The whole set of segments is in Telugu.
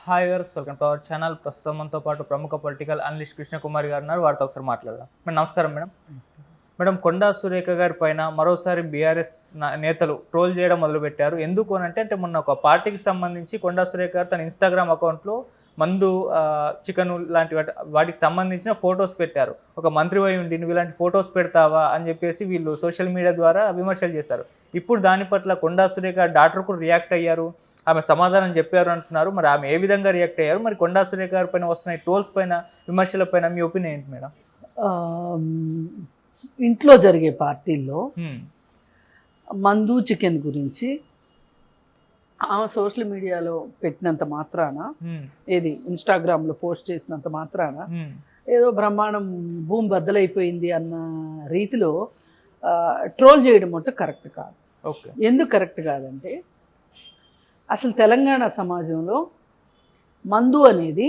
Hi viewers, welcome to our channel. ప్రస్తుతం మనతో పాటు ప్రముఖ పొలిటికల్ అనలిస్ట్ కృష్ణకుమారి గారు ఉన్నారు. వారితో ఒకసారి మాట్లాడదాం. మేడం నమస్కారం. మేడం కొండా సురేఖ గారి పైన మరోసారి బీఆర్ఎస్ నేతలు ట్రోల్ చేయడం మొదలుపెట్టారు. ఎందుకు అని అంటే మొన్న ఒక పార్టీకి సంబంధించి కొండా సురేఖ గారు తన ఇన్స్టాగ్రామ్ అకౌంట్లో మందు, చికెన్ లాంటి వాటికి సంబంధించిన ఫొటోస్ పెట్టారు. ఒక మంత్రివై ఉండి నువ్వు ఇలాంటి ఫొటోస్ పెడతావా అని చెప్పేసి వీళ్ళు సోషల్ మీడియా ద్వారా విమర్శలు చేశారు. ఇప్పుడు దాని పట్ల కొండా సురేఖ డాక్టర్ కూడా రియాక్ట్ అయ్యారు, ఆమె సమాధానం చెప్పారు అంటున్నారు. మరి ఆమె ఏ విధంగా రియాక్ట్ అయ్యారు? మరి కొండా సురేఖ గారి పైన వస్తున్న ట్రోల్స్ పైన, విమర్శల పైన మీ ఒపీనియన్ ఏంటి మేడం? ఇంట్లో జరిగే పార్టీల్లో మందు చికెన్ గురించి ఆమె సోషల్ మీడియాలో పెట్టినంత మాత్రాన, ఏది ఇన్స్టాగ్రామ్లో పోస్ట్ చేసినంత మాత్రాన ఏదో బ్రహ్మాండం భూమి బద్దలైపోయింది అన్న రీతిలో ట్రోల్ చేయడం అంటే కరెక్ట్ కాదు. ఎందుకు కరెక్ట్ కాదంటే, అసలు తెలంగాణ సమాజంలో మందు అనేది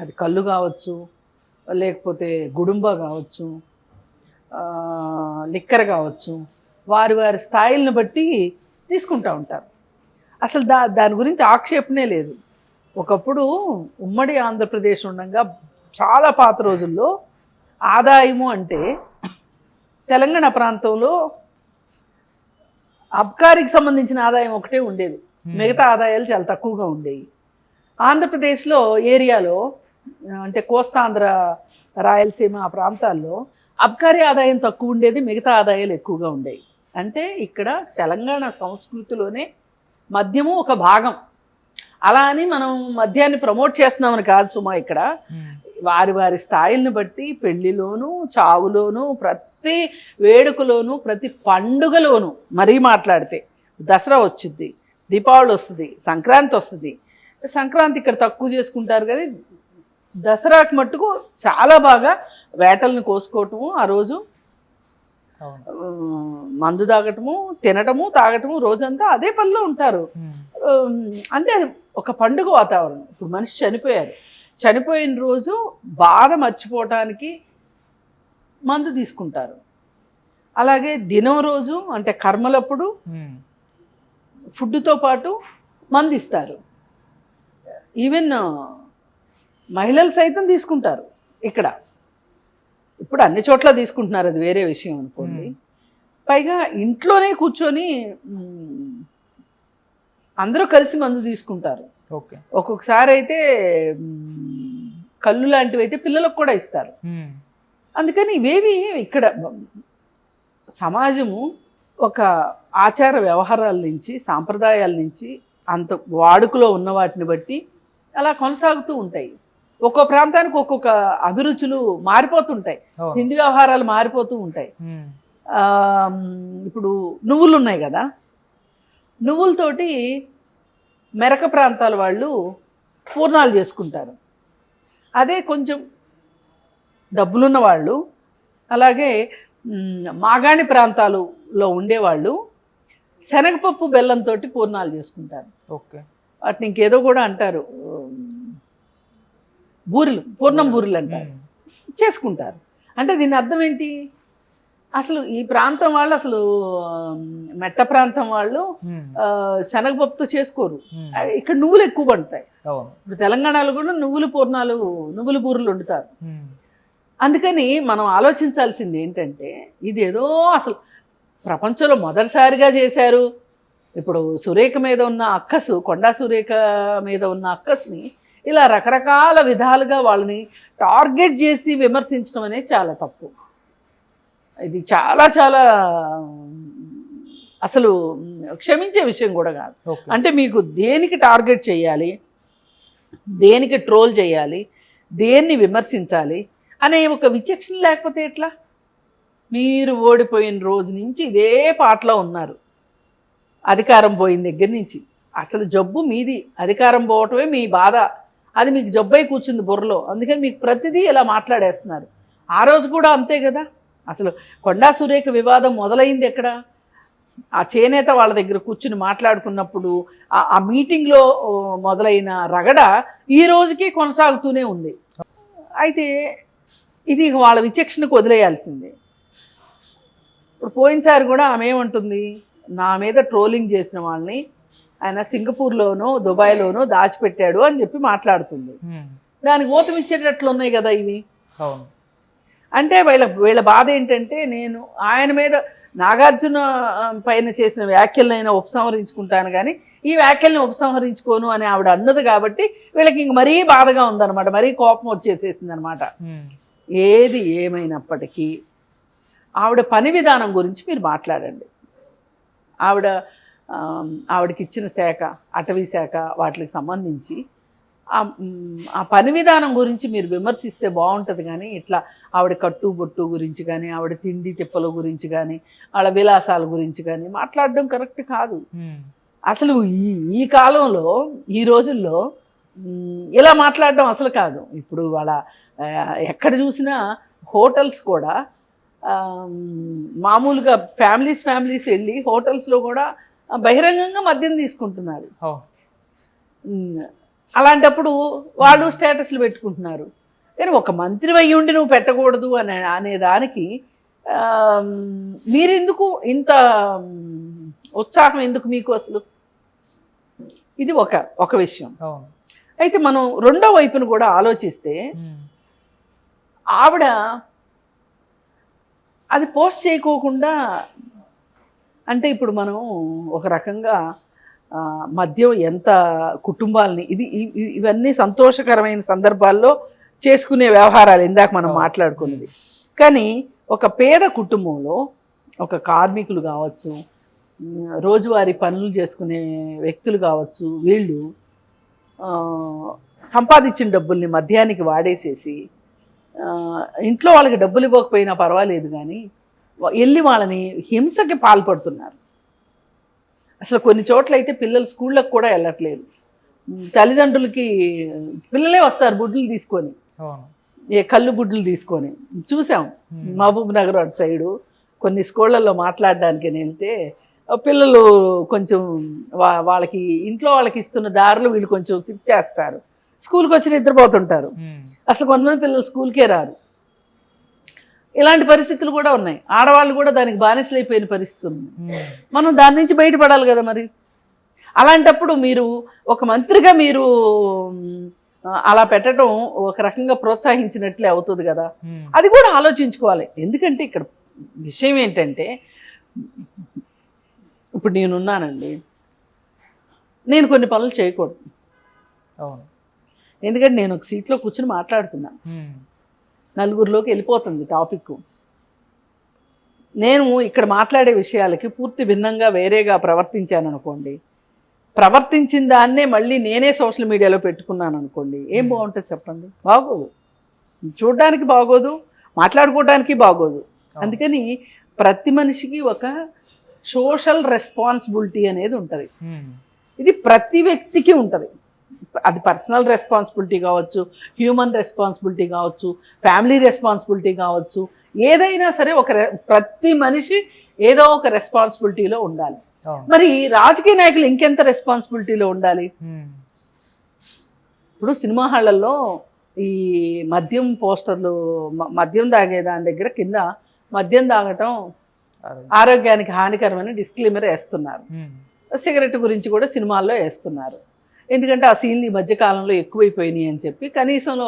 అది కళ్ళు కావచ్చు, లేకపోతే గుడుంబ కావచ్చు, లిక్కర్ కావచ్చు, వారి వారి స్థాయిలను బట్టి తీసుకుంటూ ఉంటారు. అసలు దాని గురించి ఆక్షేపణే లేదు. ఒకప్పుడు ఉమ్మడి ఆంధ్రప్రదేశ్ ఉండగా చాలా పాత రోజుల్లో ఆదాయము అంటే తెలంగాణ ప్రాంతంలో అబ్కారీకి సంబంధించిన ఆదాయం ఒకటే ఉండేది, మిగతా ఆదాయాలు చాలా తక్కువగా ఉండేవి. ఆంధ్రప్రదేశ్లో ఏరియాలో అంటే కోస్తాంధ్ర, రాయలసీమ ఆ ప్రాంతాల్లో అబ్కారీ ఆదాయం తక్కువ ఉండేది, మిగతా ఆదాయాలు ఎక్కువగా ఉండేవి. అంటే ఇక్కడ తెలంగాణ సంస్కృతిలోనే మద్యము ఒక భాగం. అలా అని మనం మద్యాన్ని ప్రమోట్ చేస్తున్నామని కాదు సుమా. ఇక్కడ వారి వారి స్థాయిలను బట్టి పెళ్లిలోనూ, చావులోనూ, ప్రతి వేడుకలోనూ, ప్రతి పండుగలోనూ, మరీ మాట్లాడితే దసరా వచ్చింది, దీపావళి వస్తుంది, సంక్రాంతి వస్తుంది. సంక్రాంతి ఇక్కడ తక్కువ చేసుకుంటారు కానీ దసరాకి మట్టుకు చాలా బాగా వేటలను కోసుకోవటము, ఆ రోజు మందు తాగటము, తినటము, తాగటము, రోజంతా అదే పనిలో ఉంటారు. అంటే అది ఒక పండుగ వాతావరణం. ఇప్పుడు మనిషి చనిపోయిన రోజు బాధ మర్చిపోవటానికి మందు తీసుకుంటారు. అలాగే దినం రోజు అంటే కర్మలప్పుడు ఫుడ్తో పాటు మందు ఇస్తారు. ఈవెన్ మహిళలు సైతం తీసుకుంటారు. ఇక్కడ ఇప్పుడు అన్ని చోట్ల తీసుకుంటున్నారు, అది వేరే విషయం అనుకోండి. పైగా ఇంట్లోనే కూర్చొని అందరూ కలిసి మందు తీసుకుంటారు. ఒక్కొక్కసారి అయితే కళ్ళు లాంటివి అయితే పిల్లలకు కూడా ఇస్తారు. అందుకని ఇవేవి ఇక్కడ సమాజము ఒక ఆచార వ్యవహారాల నుంచి, సాంప్రదాయాల నుంచి అంత వాడుకలో ఉన్న వాటిని బట్టి అలా కొనసాగుతూ ఉంటాయి. ఒక్కో ప్రాంతానికి ఒక్కొక్క అభిరుచులు మారిపోతుంటాయి, తిండి వ్యవహారాలు మారిపోతూ ఉంటాయి. ఇప్పుడు నువ్వులు ఉన్నాయి కదా, నువ్వులతోటి మెరక ప్రాంతాల వాళ్ళు పూర్ణాలు చేసుకుంటారు. అదే కొంచెం డబ్బులున్న వాళ్ళు, అలాగే మాగాణి ప్రాంతాలలో ఉండేవాళ్ళు శనగపప్పు బెల్లంతో పూర్ణాలు చేసుకుంటారు. వాటిని ఇంకేదో కూడా అంటారు, బూరెలు, పూర్ణం బూరెలు అంటారు, చేసుకుంటారు. అంటే దీని అర్థం ఏంటి? అసలు ఈ ప్రాంతం వాళ్ళు, అసలు మెట్ట ప్రాంతం వాళ్ళు శనగపప్పుతో చేసుకోరు. ఇక్కడ నువ్వులు ఎక్కువ పడతాయి. ఇప్పుడు తెలంగాణలో కూడా నువ్వుల బూరెలు వండుతారు. అందుకని మనం ఆలోచించాల్సింది ఏంటంటే, ఇదేదో అసలు ప్రపంచంలో మొదటిసారిగా చేశారు. ఇప్పుడు సురేఖ మీద ఉన్న అక్కసు, కొండా సురేఖ మీద ఉన్న అక్కస్ని ఇలా రకరకాల విధాలుగా వాళ్ళని టార్గెట్ చేసి విమర్శించడం అనేది చాలా తప్పు. ఇది చాలా చాలా అసలు క్షమించే విషయం కూడా కాదు. అంటే మీకు దేనికి టార్గెట్ చేయాలి, దేనికి ట్రోల్ చేయాలి, దేన్ని విమర్శించాలి అనే ఒక విచక్షణ లేకపోతే ఎట్లా? మీరు ఓడిపోయిన రోజు నుంచి ఇదే పాటలో ఉన్నారు. అధికారం పోయిన దగ్గర నుంచి అసలు జబ్బు మీది, అధికారం పోవటమే మీ బాధ. అది మీకు జబ్బై కూర్చుంది బుర్రలో. అందుకని మీకు ప్రతిదీ ఇలా మాట్లాడేస్తున్నారు. ఆ రోజు కూడా అంతే కదా. అసలు కొండా సురేఖ వివాదం మొదలైంది ఎక్కడ? ఆ చేనేత వాళ్ళ దగ్గర కూర్చుని మాట్లాడుకున్నప్పుడు ఆ మీటింగ్లో మొదలైన రగడ ఈ రోజుకి కొనసాగుతూనే ఉంది. అయితే ఇది వాళ్ళ విచక్షణకు వదిలేయాల్సిందే. ఇప్పుడు పోయినసారి కూడా ఆమె ఏమంటుంది, నా మీద ట్రోలింగ్ చేసిన వాళ్ళని ఆయన సింగపూర్లోనో దుబాయ్లోనో దాచిపెట్టాడు అని చెప్పి మాట్లాడుతుంది. దానికి ఊతం ఇచ్చేటట్లు ఉన్నాయి కదా ఇవి. అవును. అంటే వీళ్ళ బాధ ఏంటంటే, నేను ఆయన మీద నాగార్జున పైన చేసిన వ్యాఖ్యలనైనా ఉపసంహరించుకుంటాను కానీ ఈ వ్యాఖ్యల్ని ఉపసంహరించుకోను అని ఆవిడ అన్నది కాబట్టి వీళ్ళకి ఇంక మరీ బాధగా ఉందన్నమాట, మరీ కోపం వచ్చేసేసింది అనమాట. ఏది ఏమైనప్పటికీ ఆవిడ పని విధానం గురించి మీరు మాట్లాడండి. ఆవిడకి ఇచ్చిన శాఖ, అటవీ శాఖ, వాటికి సంబంధించి ఆ పని విధానం గురించి మీరు విమర్శిస్తే బాగుంటుంది. కానీ ఇట్లా ఆవిడ కట్టుబొట్టు గురించి కానీ, ఆవిడ తిండి తిప్పల గురించి కానీ, వాళ్ళ విలాసాల గురించి కానీ మాట్లాడడం కరెక్ట్ కాదు. అసలు ఈ కాలంలో, ఈ రోజుల్లో ఇలా మాట్లాడడం అసలు కాదు. ఇప్పుడు వాళ్ళ ఎక్కడ చూసినా హోటల్స్ కూడా మామూలుగా ఫ్యామిలీస్ వెళ్ళి హోటల్స్లో కూడా బహిరంగంగా మద్యం తీసుకుంటున్నారు. అలాంటప్పుడు వాళ్ళు స్టేటస్లు పెట్టుకుంటున్నారు. కానీ ఒక మంత్రి అయ్యి ఉండి నువ్వు పెట్టకూడదు అనే దానికి మీరెందుకు ఇంత ఉత్సాహం ఎందుకు మీకు అసలు? ఇది ఒక విషయం. అయితే మనం రెండో వైపును కూడా ఆలోచిస్తే, ఆవిడ అది పోస్ట్ చేయకోకుండా, అంటే ఇప్పుడు మనం ఒక రకంగా మద్యం ఎంత కుటుంబాలని, ఇవన్నీ సంతోషకరమైన సందర్భాల్లో చేసుకునే వ్యవహారాలు ఇందాక మనం మాట్లాడుకున్నది. కానీ ఒక పేద కుటుంబంలో ఒక కార్మికులు కావచ్చు, రోజువారీ పనులు చేసుకునే వ్యక్తులు కావచ్చు, వీళ్ళు సంపాదించిన డబ్బుల్ని మద్యానికి వాడేసేసి, ఇంట్లో వాళ్ళకి డబ్బులు ఇవ్వకపోయినా పర్వాలేదు కానీ వెళ్ళి వాళ్ళని హింసకి పాల్పడుతున్నారు. అసలు కొన్ని చోట్ల అయితే పిల్లలు స్కూళ్ళకు కూడా వెళ్ళట్లేదు. తల్లిదండ్రులకి పిల్లలే వస్తారు బుడ్లు తీసుకొని, కళ్ళు బుడ్లు తీసుకొని. చూసాం మహబూబ్ నగర్ అటు సైడు కొన్ని స్కూళ్ళల్లో మాట్లాడడానికి వెళ్తే పిల్లలు కొంచెం వాళ్ళకి ఇంట్లో వాళ్ళకి ఇస్తున్న దారులు వీళ్ళు కొంచెం సిప్ చేస్తారు, స్కూల్కి వచ్చి నిద్రపోతుంటారు. అసలు కొంతమంది పిల్లలు స్కూల్కే రారు. ఇలాంటి పరిస్థితులు కూడా ఉన్నాయి. ఆడవాళ్ళు కూడా దానికి బానిసలైపోయిన పరిస్థితి ఉంది. మనం దాని నుంచి బయటపడాలి కదా మరి. అలాంటప్పుడు మీరు ఒక మంత్రిగా మీరు అలా పెట్టడం ఒక రకంగా ప్రోత్సహించినట్లే అవుతుంది కదా. అది కూడా ఆలోచించుకోవాలి. ఎందుకంటే ఇక్కడ విషయం ఏంటంటే, ఇప్పుడు నేనున్నానండి, నేను కొన్ని పనులు చేయకూడదు. ఎందుకంటే నేను ఒక సీట్లో కూర్చుని మాట్లాడుతున్నాను, నలుగురిలోకి వెళ్ళిపోతుంది టాపిక్. నేను ఇక్కడ మాట్లాడే విషయాలకి పూర్తి భిన్నంగా వేరేగా ప్రవర్తించాను అనుకోండి, ప్రవర్తించిన దాన్నే మళ్ళీ నేనే సోషల్ మీడియాలో పెట్టుకున్నాను అనుకోండి, ఏం బాగుంటుంది చెప్పండి? బాగోదు, చూడడానికి బాగోదు, మాట్లాడుకోవడానికి బాగోదు. అందుకని ప్రతి మనిషికి ఒక సోషల్ రెస్పాన్సిబిలిటీ అనేది ఉంటుంది. ఇది ప్రతి వ్యక్తికి ఉంటుంది. అది పర్సనల్ రెస్పాన్సిబిలిటీ కావచ్చు, హ్యూమన్ రెస్పాన్సిబిలిటీ కావచ్చు, ఫ్యామిలీ రెస్పాన్సిబిలిటీ కావచ్చు, ఏదైనా సరే ప్రతి మనిషి ఏదో ఒక రెస్పాన్సిబిలిటీలో ఉండాలి. మరి రాజకీయ నాయకులు ఇంకెంత రెస్పాన్సిబిలిటీలో ఉండాలి? ఇప్పుడు సినిమా హాళ్లలో ఈ మద్యం పోస్టర్లు, మద్యం తాగే దాని దగ్గర కింద మద్యం తాగటం ఆరోగ్యానికి హానికరమని డిస్క్లైమర్ వేస్తున్నారు. సిగరెట్ గురించి కూడా సినిమాల్లో వేస్తున్నారు. ఎందుకంటే ఆ సీన్లు ఈ మధ్యకాలంలో ఎక్కువైపోయినాయి అని చెప్పి కనీసం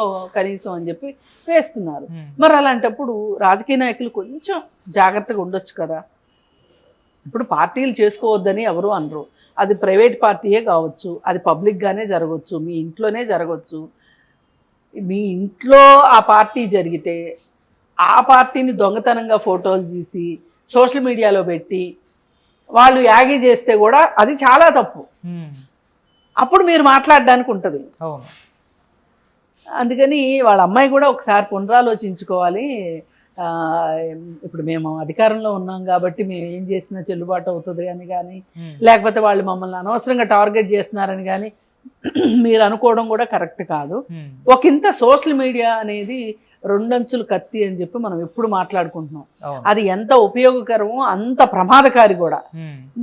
అని చెప్పి వేస్తున్నారు. మరి అలాంటప్పుడు రాజకీయ నాయకులు కొంచెం జాగ్రత్తగా ఉండొచ్చు కదా. ఇప్పుడు పార్టీలు చేసుకోవద్దని ఎవరు అనరు. అది ప్రైవేట్ పార్టీయే కావచ్చు, అది పబ్లిక్గానే జరగవచ్చు, మీ ఇంట్లోనే జరగవచ్చు. మీ ఇంట్లో ఆ పార్టీ జరిగితే ఆ పార్టీని దొంగతనంగా ఫోటోలు తీసి సోషల్ మీడియాలో పెట్టి వాళ్ళు యాగి చేస్తే కూడా అది చాలా తప్పు. అప్పుడు మీరు మాట్లాడడానికి ఉంటుంది. అందుకని వాళ్ళ అమ్మాయి కూడా ఒకసారి పునరాలోచించుకోవాలి. ఇప్పుడు మేము అధికారంలో ఉన్నాం కాబట్టి మేము ఏం చేసినా చెల్లుబాటు అవుతుంది అని కానీ, లేకపోతే వాళ్ళు మమ్మల్ని అనవసరంగా టార్గెట్ చేస్తున్నారని కానీ మీరు అనుకోవడం కూడా కరెక్ట్ కాదు. ఒకంత సోషల్ మీడియా అనేది రెండంచులు కత్తి అని చెప్పి మనం ఎప్పుడు మాట్లాడుకుంటున్నాం. అది ఎంత ఉపయోగకరమో అంత ప్రమాదకారి కూడా.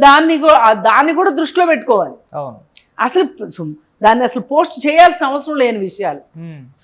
దాన్ని కూడా దృష్టిలో పెట్టుకోవాలి. దాన్ని అసలు పోస్ట్ చేయాల్సిన అవసరం లేని విషయాలు.